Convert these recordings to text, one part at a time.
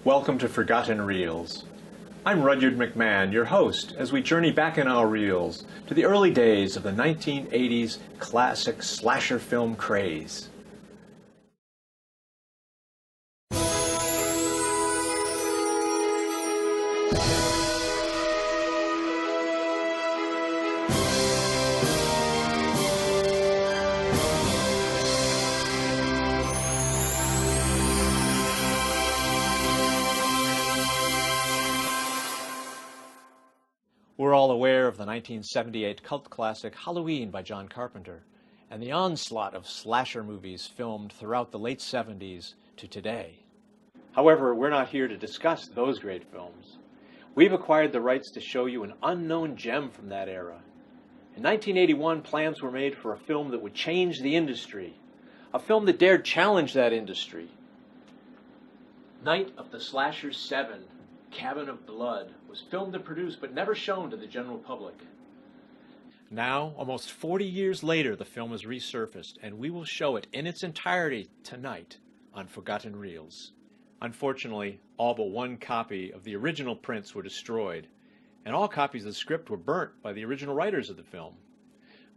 Welcome to Forgotten Reels. I'm Rudyard McMahon, your host, as we journey back in our reels to the early days of the 1980s classic slasher film craze. We're all aware of the 1978 cult classic Halloween by John Carpenter and the onslaught of slasher movies filmed throughout the late 70s to today. However, we're not here to discuss those great films. We've acquired the rights to show you an unknown gem from that era. In 1981, plans were made for a film that would change the industry, a film that dared challenge that industry. Night of the Slashers 7, Cabin of Blood, was filmed and produced but never shown to the general public. Now, almost 40 years later, the film has resurfaced, and we will show it in its entirety tonight on Forgotten Reels. Unfortunately, all but one copy of the original prints were destroyed, and all copies of the script were burnt by the original writers of the film.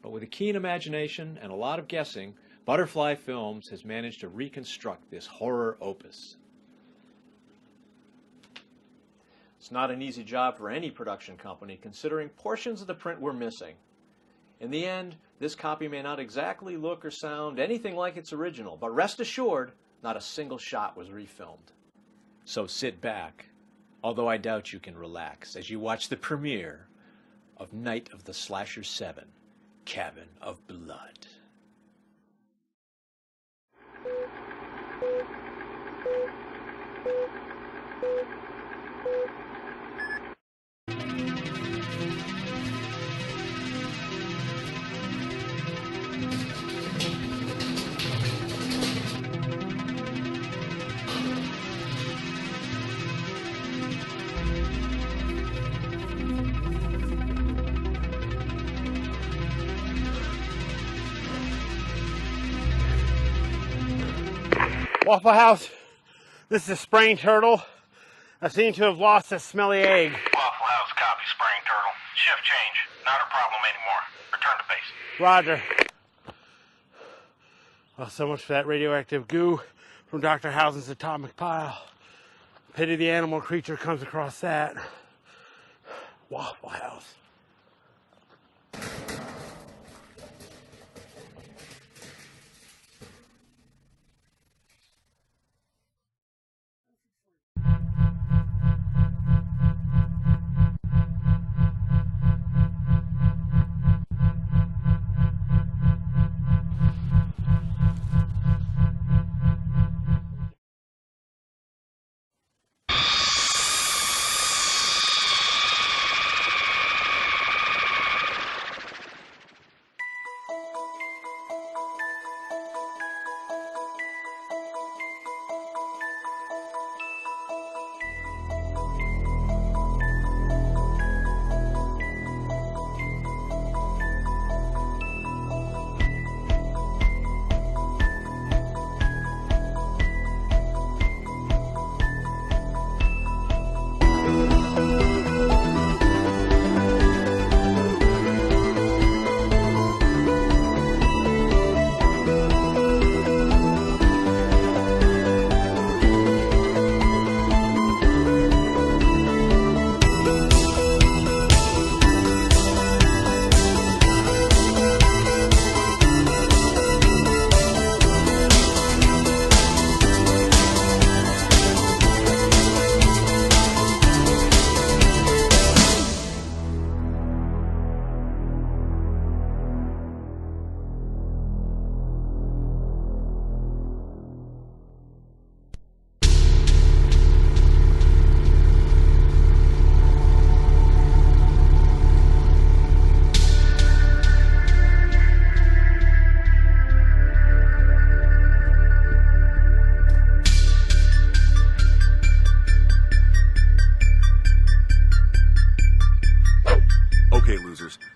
But with a keen imagination and a lot of guessing, Butterflye Films has managed to reconstruct this horror opus. It's not an easy job for any production company, considering portions of the print were missing. In the end, this copy may not exactly look or sound anything like its original, but rest assured, not a single shot was refilmed. So sit back, although I doubt you can relax, as you watch the premiere of Night of the Slashers 7, Cabin of Blood. Waffle House, this is a spraying turtle. I seem to have lost a smelly egg. Waffle House, copy, spraying turtle. Shift change. Not a problem anymore. Return to base. Roger. Well, so much for that radioactive goo from Dr. Housen's atomic pile. Pity the animal creature comes across that. Waffle House.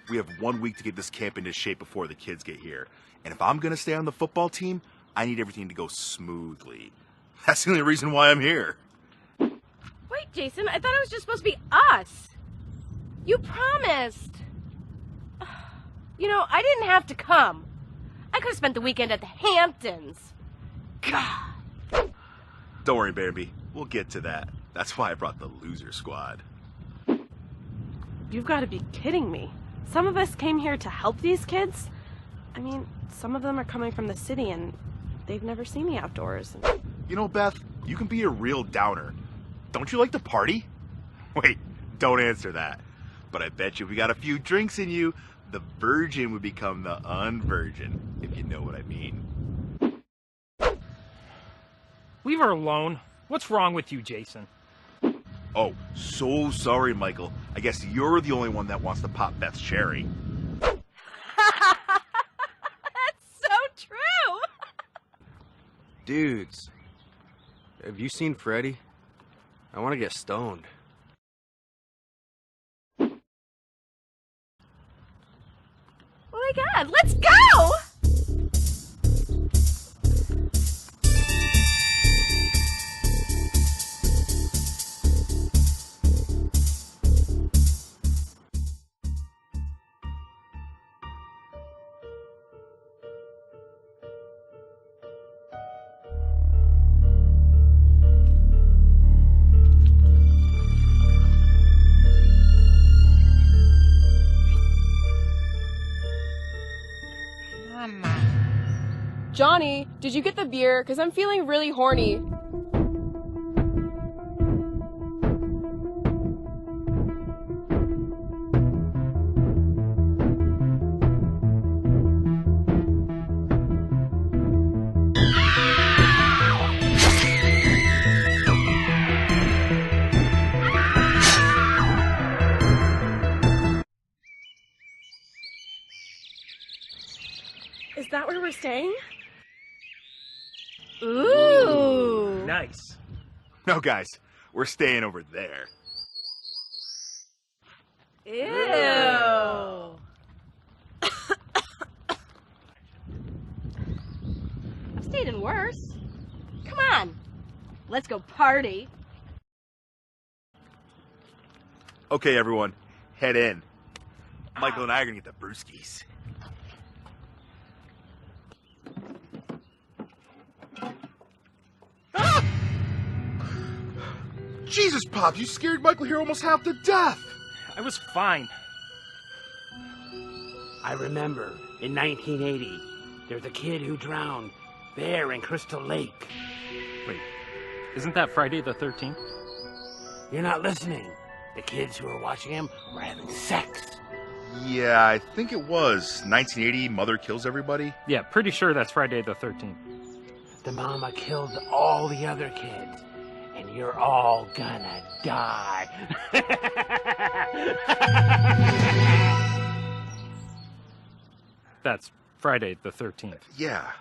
We have 1 week to get this camp into shape before the kids get here. And if I'm gonna stay on the football team, I need everything to go smoothly. That's the only reason why I'm here. Wait, Jason, I thought it was just supposed to be us. You promised. You know, I didn't have to come. I could have spent the weekend at the Hamptons. God. Don't worry, Bambi. We'll get to that. That's why I brought the loser squad. You've got to be kidding me. Some of us came here to help these kids. I mean, some of them are coming from the city and they've never seen the outdoors. You know, Beth, you can be a real downer. Don't you like to party? Wait, don't answer that. But I bet you if we got a few drinks in you, the virgin would become the unvirgin, if you know what I mean. Leave her alone. What's wrong with you, Jason? Oh, so sorry, Michael. I guess you're the only one that wants to pop Beth's cherry. That's so true! Dudes, have you seen Freddy? I want to get stoned. Oh my god, let's go! Johnny, did you get the beer? Because I'm feeling really horny. Is that where we're staying? Ooh! Nice. No, guys, we're staying over there. Ew! I've stayed in worse. Come on, let's go party. Okay, everyone, head in. Michael and I are gonna get the brewskis. Ah! Jesus, Pop, you scared Michael here almost half to death. I was fine. I remember in 1980, there's a kid who drowned there in Crystal Lake. Wait, isn't that Friday the 13th? You're not listening. The kids who were watching him were having sex. Yeah, I think it was 1980. Mother kills everybody. Yeah, pretty sure that's Friday the 13th. The mama killed all the other kids, and you're all gonna die. That's Friday the 13th. Yeah.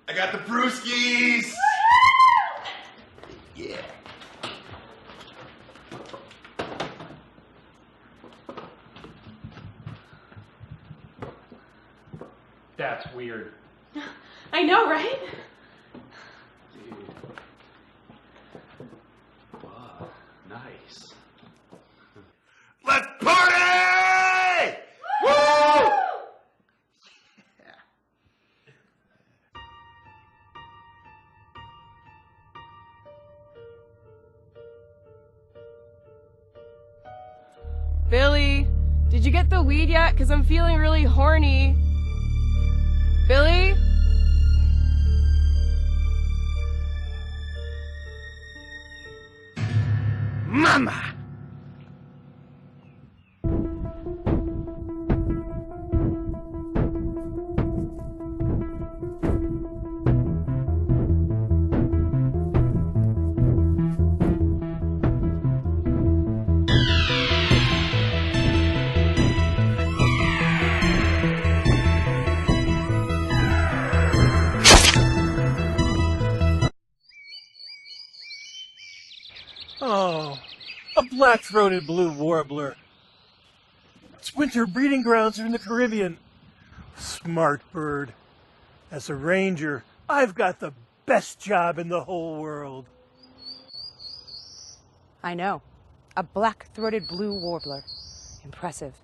I got the brewskis! Yeah. That's weird. I know, right? Wow, nice. Let's party! Woo! Billy, did you get the weed yet? Because I'm feeling really horny. Billy? Mama! A black-throated blue warbler. Its winter breeding grounds are in the Caribbean. Smart bird. As a ranger, I've got the best job in the whole world. I know. A black-throated blue warbler. Impressive.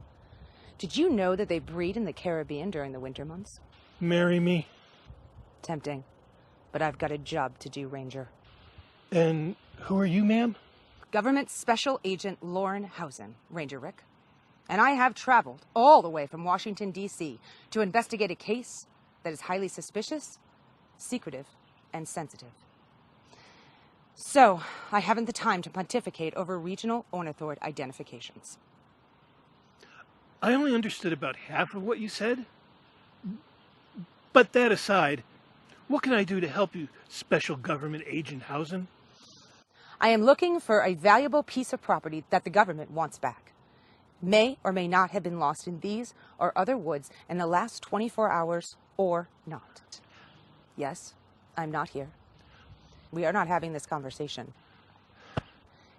Did you know that they breed in the Caribbean during the winter months? Marry me. Tempting. But I've got a job to do, Ranger. And who are you, ma'am? Government Special Agent Lauren Housen, Ranger Rick. And I have traveled all the way from Washington, D.C. to investigate a case that is highly suspicious, secretive, and sensitive. So, I haven't the time to pontificate over regional ornithort identifications. I only understood about half of what you said. But that aside, what can I do to help you, Special Government Agent Housen? I am looking for a valuable piece of property that the government wants back. May or may not have been lost in these or other woods in the last 24 hours or not. Yes, I'm not here. We are not having this conversation.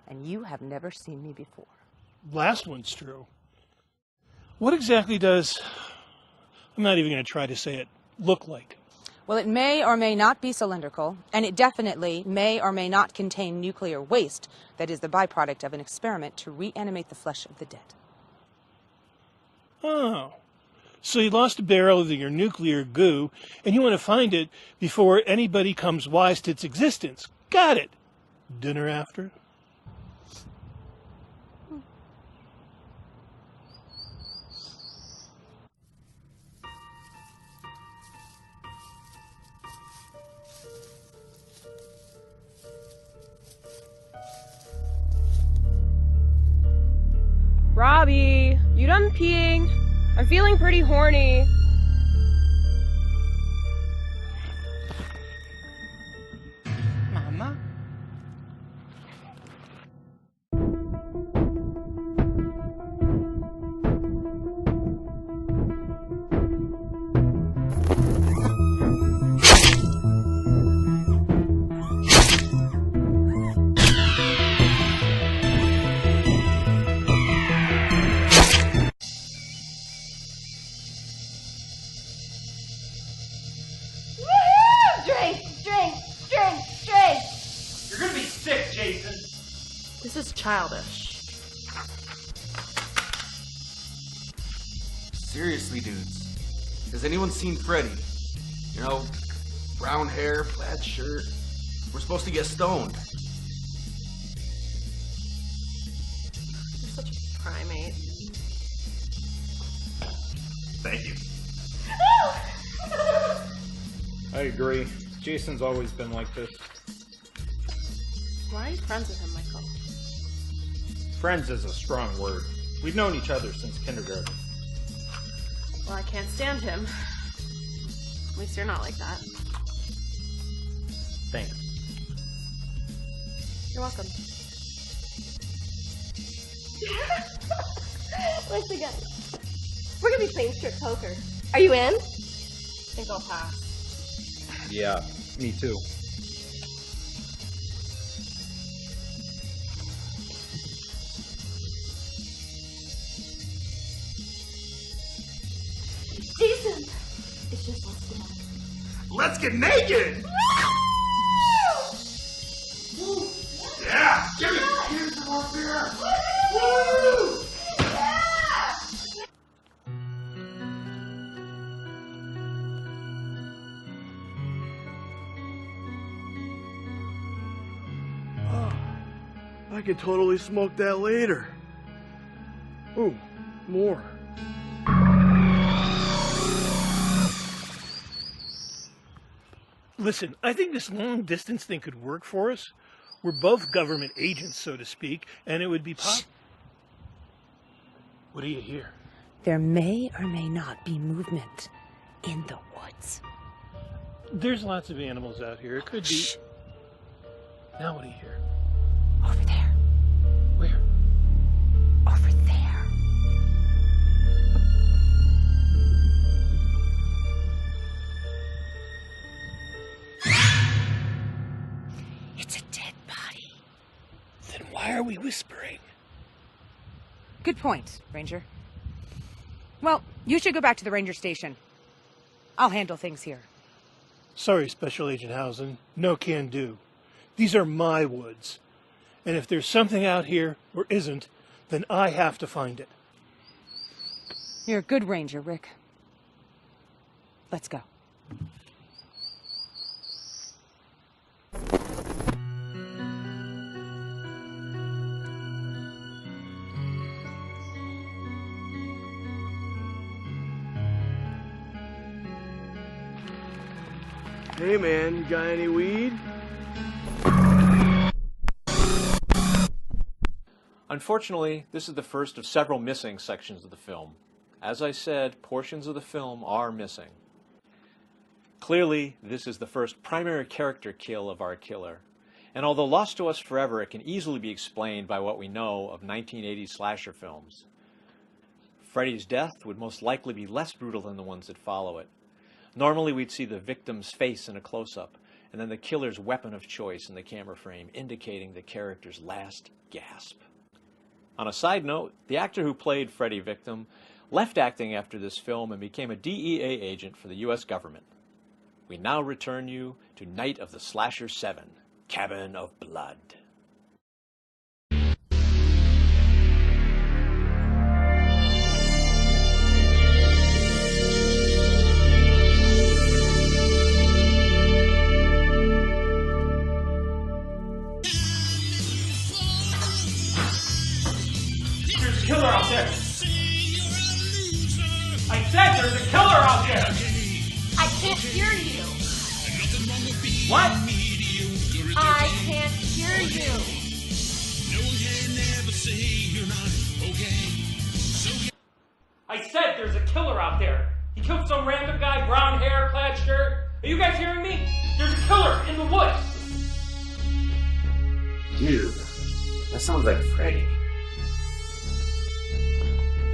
And you have never seen me before. Last one's true. What exactly does, I'm not even going to try to say it, look like? Well, it may or may not be cylindrical, and it definitely may or may not contain nuclear waste that is the byproduct of an experiment to reanimate the flesh of the dead. Oh, so you lost a barrel of your nuclear goo, and you want to find it before anybody comes wise to its existence. Got it. Dinner after? Robbie, you done peeing? I'm feeling pretty horny. Mama? This is childish. Seriously, dudes. Has anyone seen Freddy? You know, brown hair, plaid shirt. We're supposed to get stoned. You're such a primate. Thank you. I agree. Jason's always been like this. Why are you friends with him, Michael? Friends is a strong word. We've known each other since kindergarten. Well, I can't stand him. At least you're not like that. Thanks. You're welcome. Once again. We're gonna be playing strip poker. Are you in? I think I'll pass. Yeah, me too. Jason! It's just us tonight. Let's get naked! Yeah! Give me some more beer! Woo! I could totally smoke that later. Ooh, more. Listen, I think this long distance thing could work for us. We're both government agents, so to speak, and it would be What do you hear? There may or may not be movement in the woods. There's lots of animals out here. It could be... Shh. Now what do you hear? Over there. Where? Over there. Then why are we whispering? whispering. Good point, Ranger. Well, you should go back to the ranger station. I'll handle things here. Sorry, Special Agent Housen. No can do. These are my woods. And if there's something out here, or isn't, then I have to find it. You're a good ranger, Rick. Let's go. Hey man, you got any weed? Unfortunately, this is the first of several missing sections of the film. As I said, portions of the film are missing. Clearly, this is the first primary character kill of our killer. And although lost to us forever, it can easily be explained by what we know of 1980s slasher films. Freddy's death would most likely be less brutal than the ones that follow it. Normally, we'd see the victim's face in a close-up, and then the killer's weapon of choice in the camera frame, indicating the character's last gasp. On a side note, the actor who played Freddy Victim left acting after this film and became a DEA agent for the U.S. government. We now return you to Night of the Slasher 7, Cabin of Blood. There's a killer out there! I said there's a killer out there! I can't hear you. What? I can't hear you. I said there's a killer out there! He killed some random guy, brown hair, plaid shirt. Are you guys hearing me? There's a killer in the woods! Dude, that sounds like Freddy.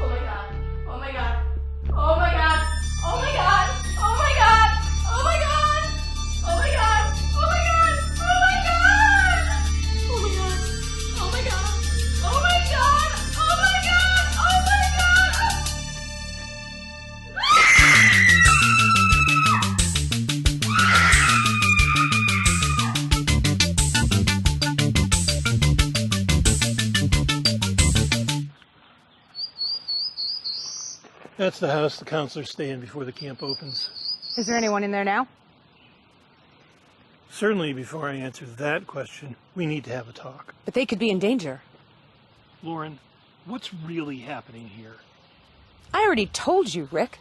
Oh my god. Oh my god. Oh my god. Oh my god. Oh my god. Oh my god. Oh my god. Oh my god. Oh my god. Oh my god. Oh my god. Oh my god. Oh my god. Oh my god. That's the house the counselors stay in before the camp opens. Is there anyone in there now? Certainly, before I answer that question, we need to have a talk. But they could be in danger. Lauren, what's really happening here? I already told you, Rick.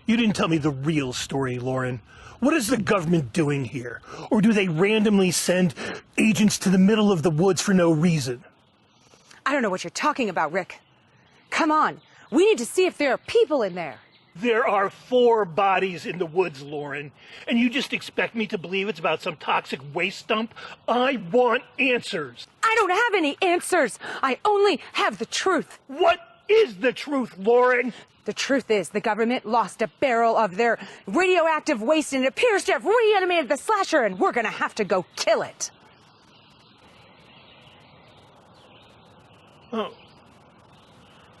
You didn't tell me the real story, Lauren. What is the government doing here? Or do they randomly send agents to the middle of the woods for no reason? I don't know what you're talking about, Rick. Come on. We need to see if there are people in there. There are 4 bodies in the woods, Lauren, and you just expect me to believe it's about some toxic waste dump? I want answers. I don't have any answers. I only have the truth. What is the truth, Lauren? The truth is the government lost a barrel of their radioactive waste and it appears to have reanimated the slasher, and we're gonna have to go kill it. Oh.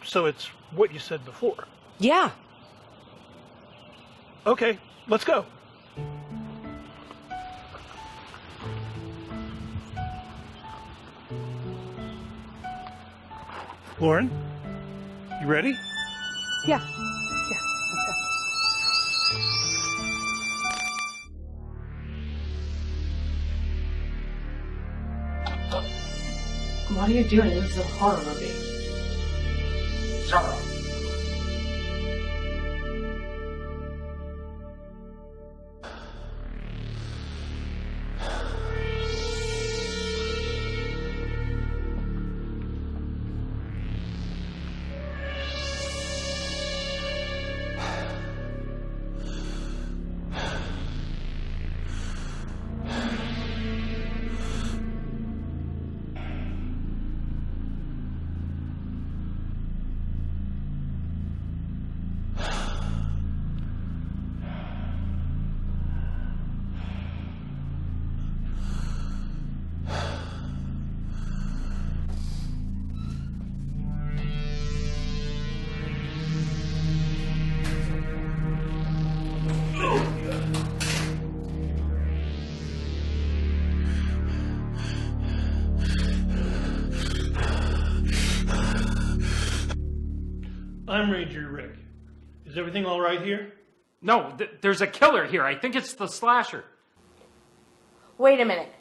So it's what you said before. Yeah. Okay, let's go. Lauren, you ready? Yeah. What are you doing? This is a horror movie. Sorrow. I'm Ranger Rick. Is everything all right here? No, there's a killer here. I think it's the slasher. Wait a minute.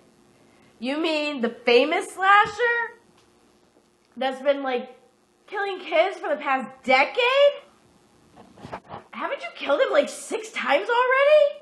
You mean the famous slasher? That's been, like, killing kids for the past decade? Haven't you killed him, like, 6 times already?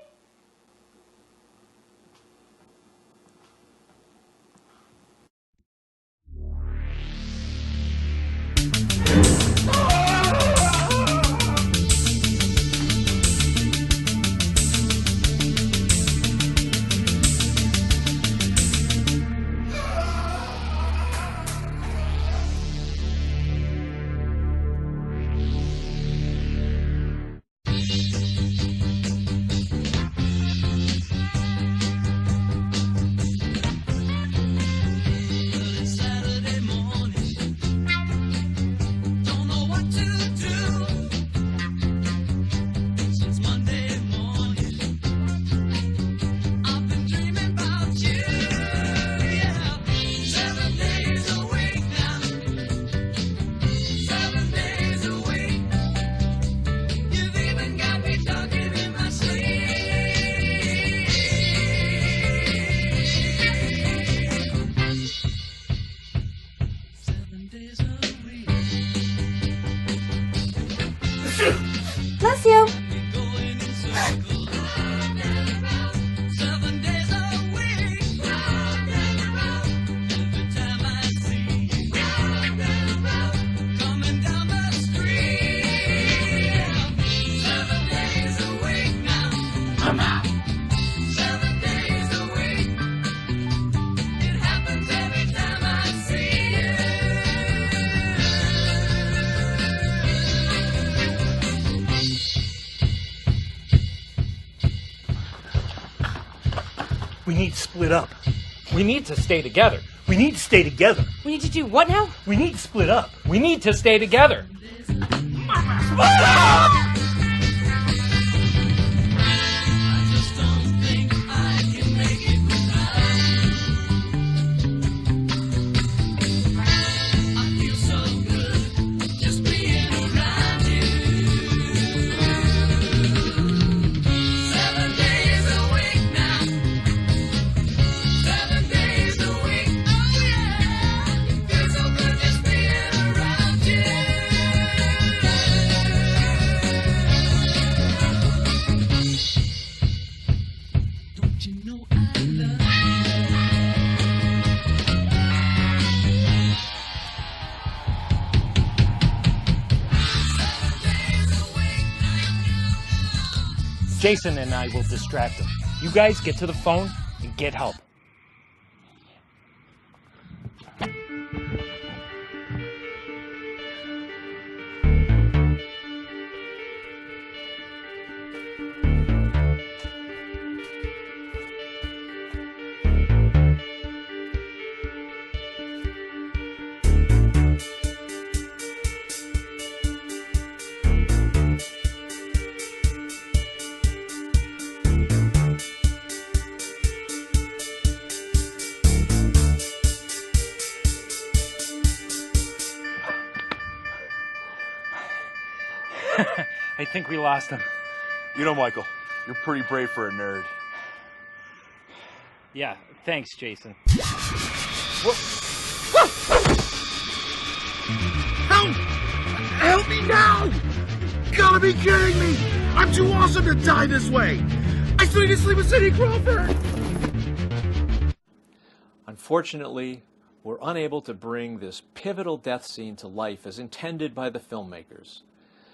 Bless you. We need to split up. We need to stay together. We need to stay together. We need to do what now? We need to split up. We need to stay together. Jason and I will distract him. You guys get to the phone and get help. I think we lost him. You know, Michael, you're pretty brave for a nerd. Yeah, thanks, Jason. Help! Help me now! Gotta be kidding me! I'm too awesome to die this way! I still need to sleep with Cindy Crawford! Unfortunately, we're unable to bring this pivotal death scene to life as intended by the filmmakers.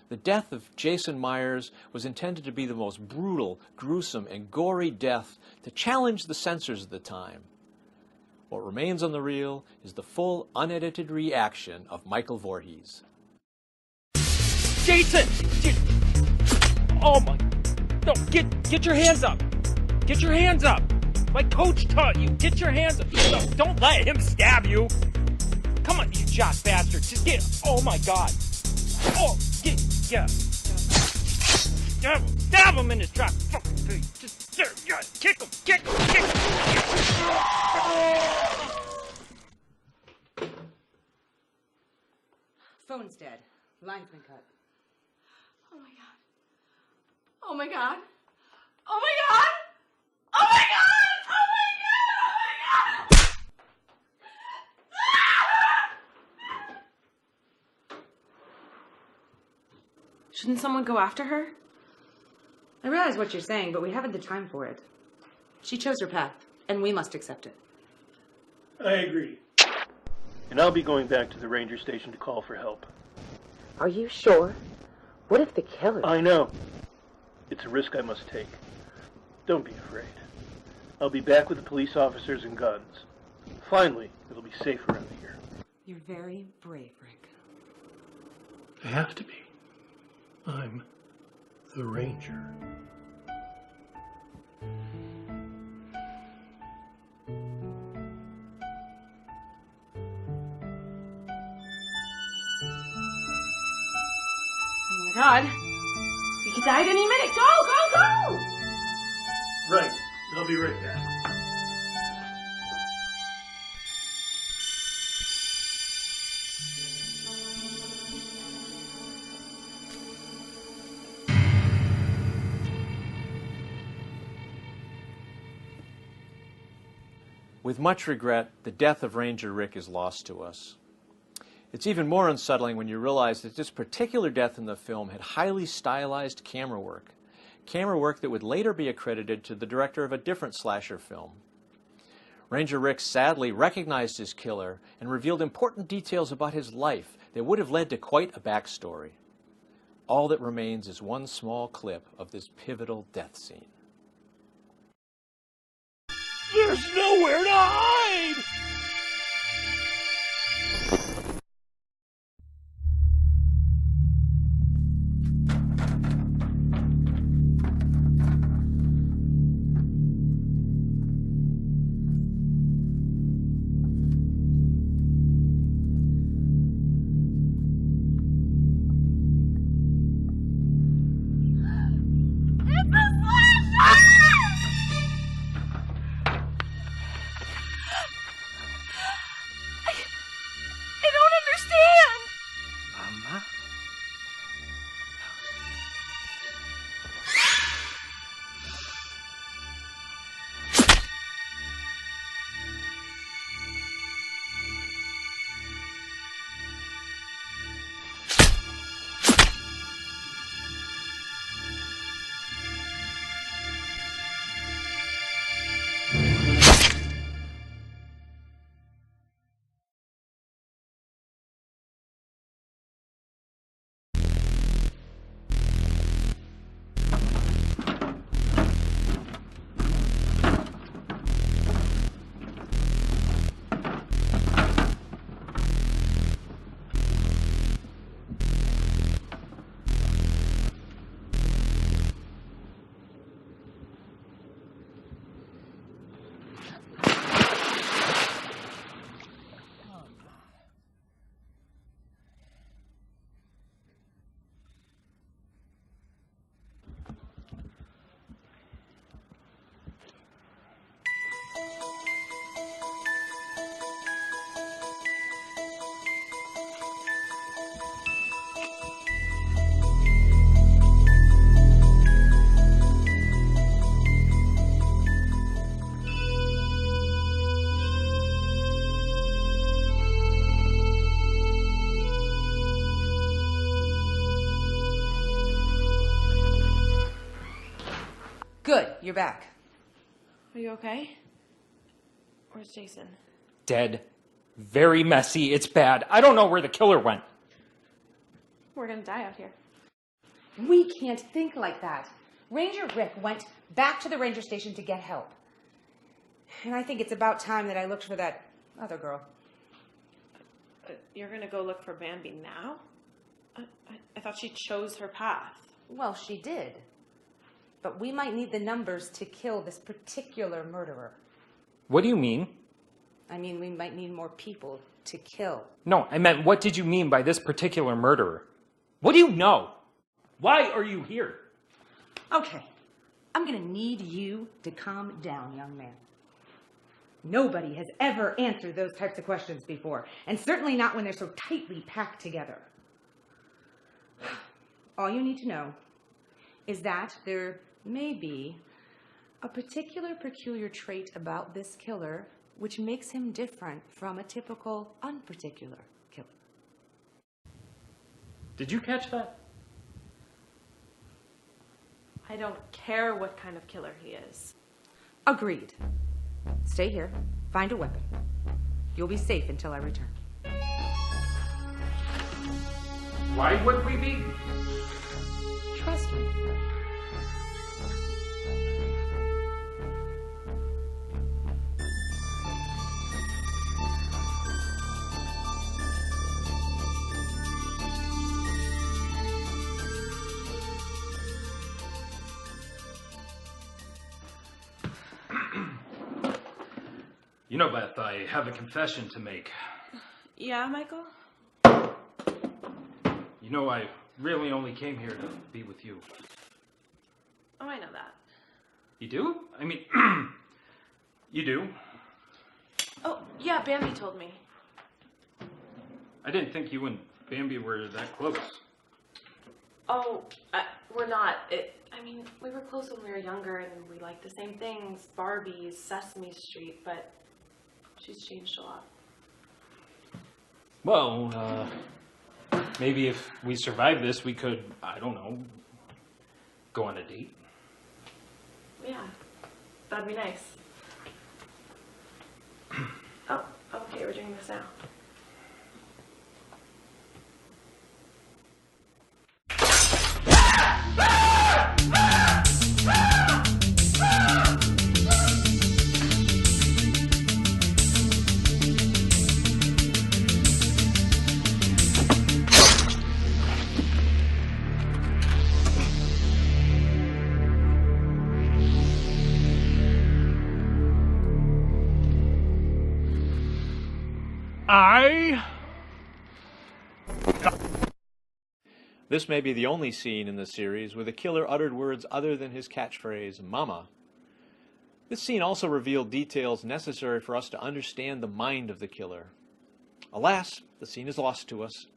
The death of Jason Myers was intended to be the most brutal, gruesome, and gory death to challenge the censors of the time. What remains on the reel is the full, unedited reaction of Michael Voorhees. Jason! Oh my... No, get your hands up! Get your hands up! My coach taught you, get your hands up! No, don't let him stab you! Come on, you jock bastard! Just get... Oh my god! Oh, yeah. Stab him in his trap! Fucking face! Just kick him! Kick him! Kick him! Phone's dead. Line's been cut. Oh my god. Oh my god. Oh my god! Oh my god! Oh my god! Oh my god! Shouldn't someone go after her? I realize what you're saying, but we haven't the time for it. She chose her path, and we must accept it. I agree. And I'll be going back to the ranger station to call for help. Are you sure? What if the killer... I know. It's a risk I must take. Don't be afraid. I'll be back with the police officers and guns. Finally, it'll be safe around here. You're very brave, Rick. I have to be. I'm the ranger. Oh my god. We could die at any minute. Go, go, go! Right. I'll be right back. With much regret, the death of Ranger Rick is lost to us. It's even more unsettling when you realize that this particular death in the film had highly stylized camera work that would later be accredited to the director of a different slasher film. Ranger Rick sadly recognized his killer and revealed important details about his life that would have led to quite a backstory. All that remains is one small clip of this pivotal death scene. There's nowhere to hide! Good, you're back. Are you okay? Where's Jason? Dead. Very messy. It's bad. I don't know where the killer went. We're gonna die out here. We can't think like that. Ranger Rick went back to the ranger station to get help. And I think it's about time that I looked for that other girl. You're gonna go look for Bambi now? I thought she chose her path. Well, she did. But we might need the numbers to kill this particular murderer. What do you mean? I mean, we might need more people to kill. No, I meant, what did you mean by this particular murderer? What do you know? Why are you here? Okay, I'm gonna need you to calm down, young man. Nobody has ever answered those types of questions before, and certainly not when they're so tightly packed together. all you need to know is that there may be a particular peculiar trait about this killer which makes him different from a typical unparticular killer. Did you catch that? I don't care what kind of killer he is. Agreed. Stay here, find a weapon. You'll be safe until I return. Why would we be? Trust me. You know, Beth, I have a confession to make. Yeah, Michael? You know, I really only came here to be with you. Oh, I know that. You do? I mean, you do. Oh, yeah, Bambi told me. I didn't think you and Bambi were that close. Oh, we're not. I mean, we were close when we were younger, and we liked the same things. Barbies, Sesame Street, but she's changed a lot. Well, maybe if we survive this, we could, I don't know, go on a date. Yeah, that'd be nice. Oh, okay, we're doing this now. This may be the only scene in the series where the killer uttered words other than his catchphrase, "Mama." This scene also revealed details necessary for us to understand the mind of the killer. Alas, the scene is lost to us.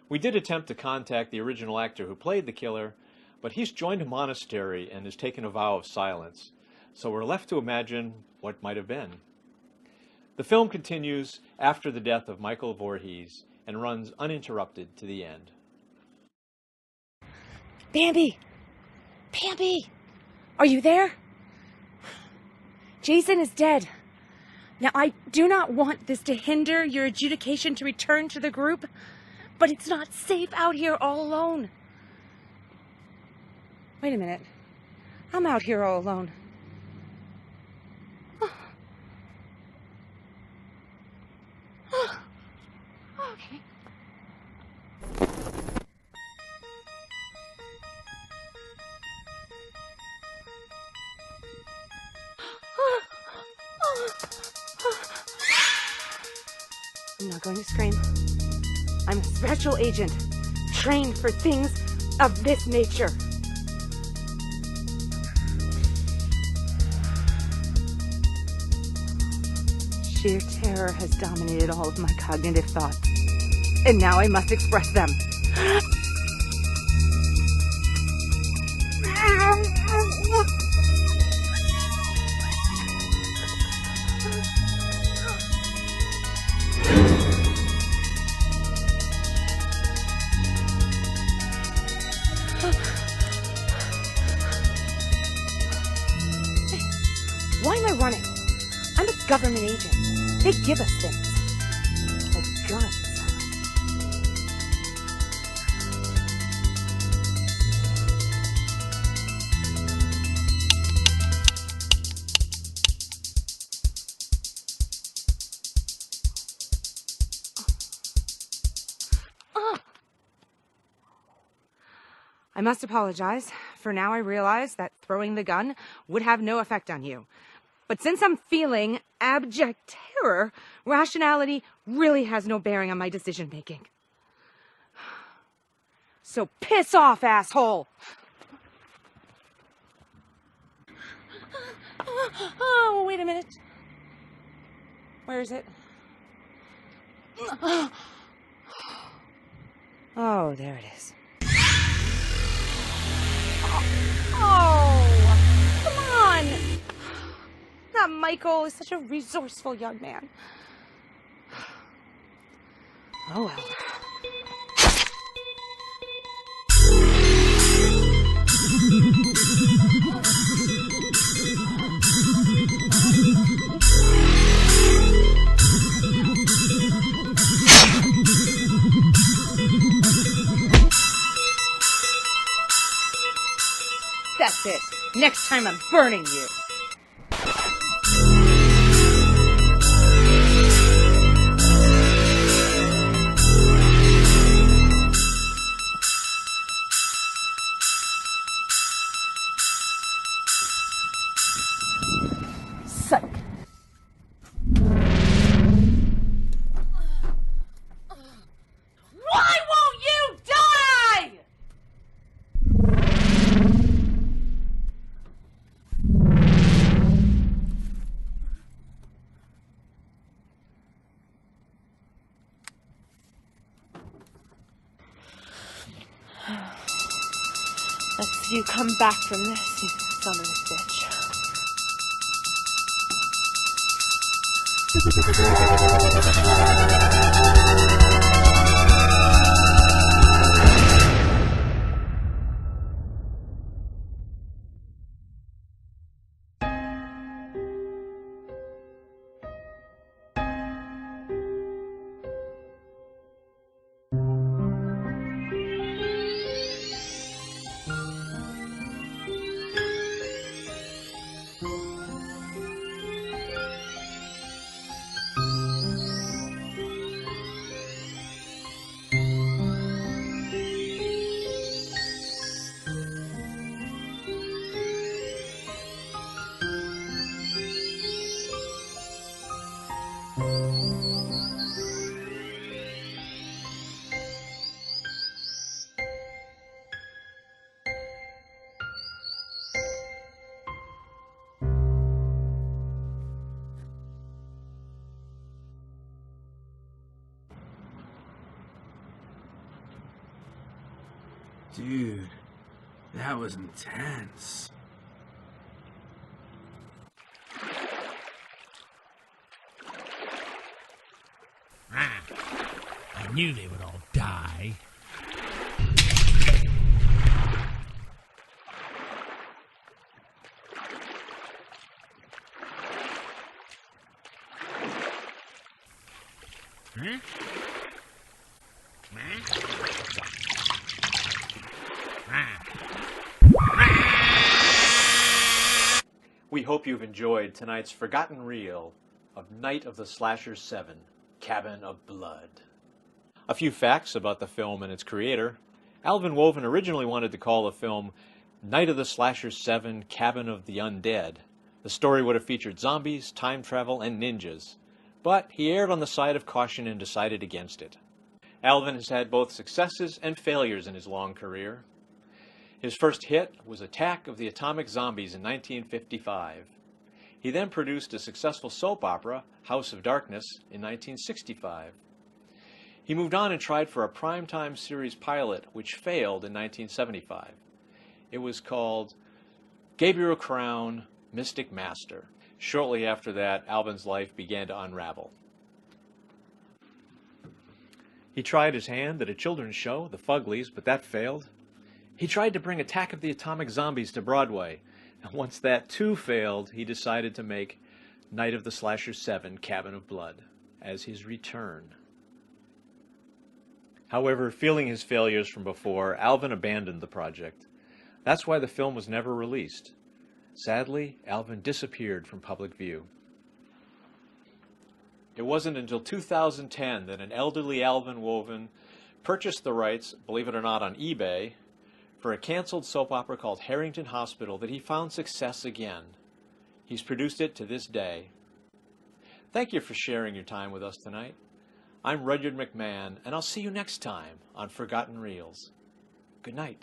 We did attempt to contact the original actor who played the killer, but he's joined a monastery and has taken a vow of silence, so we're left to imagine what might have been. The film continues after the death of Michael Voorhees and runs uninterrupted to the end. Bambi! Bambi! Are you there? Jason is dead. Now, I do not want this to hinder your adjudication to return to the group, but it's not safe out here all alone. Wait a minute. I'm out here all alone. Okay. I'm not going to scream. I'm a special agent, trained for things of this nature. Sheer terror has dominated all of my cognitive thoughts, and now I must express them. Why am I running? I'm a government agent. They give us things. Like guns. I must apologize. For now, I realize that throwing the gun would have no effect on you. But since I'm feeling abject terror, rationality really has no bearing on my decision-making. So piss off, asshole! Oh, wait a minute. Where is it? Oh, there it is. Oh, come on. That Michael is such a resourceful young man. Oh, well. That's it. Next time I'm burning you. Psych. Why won't you die? Let's see you come back from this, you son of a bitch. Dude, that was intense. I knew they would all die. We hope you've enjoyed tonight's forgotten reel of Night of the Slasher 7, Cabin of Blood. A few facts about the film and its creator. Alvin Woven originally wanted to call the film Night of the Slasher 7, Cabin of the Undead. The story would have featured zombies, time travel, and ninjas, but he erred on the side of caution and decided against it. Alvin has had both successes and failures in his long career. His first hit was Attack of the Atomic Zombies in 1955. He then produced a successful soap opera, House of Darkness, in 1965. He moved on and tried for a primetime series pilot, which failed in 1975. It was called Gabriel Crown, Mystic Master. Shortly after that, Alvin's life began to unravel. He tried his hand at a children's show, The Fuglies, but that failed. He tried to bring Attack of the Atomic Zombies to Broadway, and once that too failed, he decided to make Night of the Slasher 7, Cabin of Blood as his return. However, feeling his failures from before, Alvin abandoned the project. That's why the film was never released. Sadly, Alvin disappeared from public view. It wasn't until 2010 that an elderly Alvin Woven purchased the rights, believe it or not, on eBay, for a canceled soap opera called Harrington Hospital that he found success again. He's produced it to this day. Thank you for sharing your time with us tonight. I'm Rudyard McMahon, and I'll see you next time on Forgotten Reels. Good night.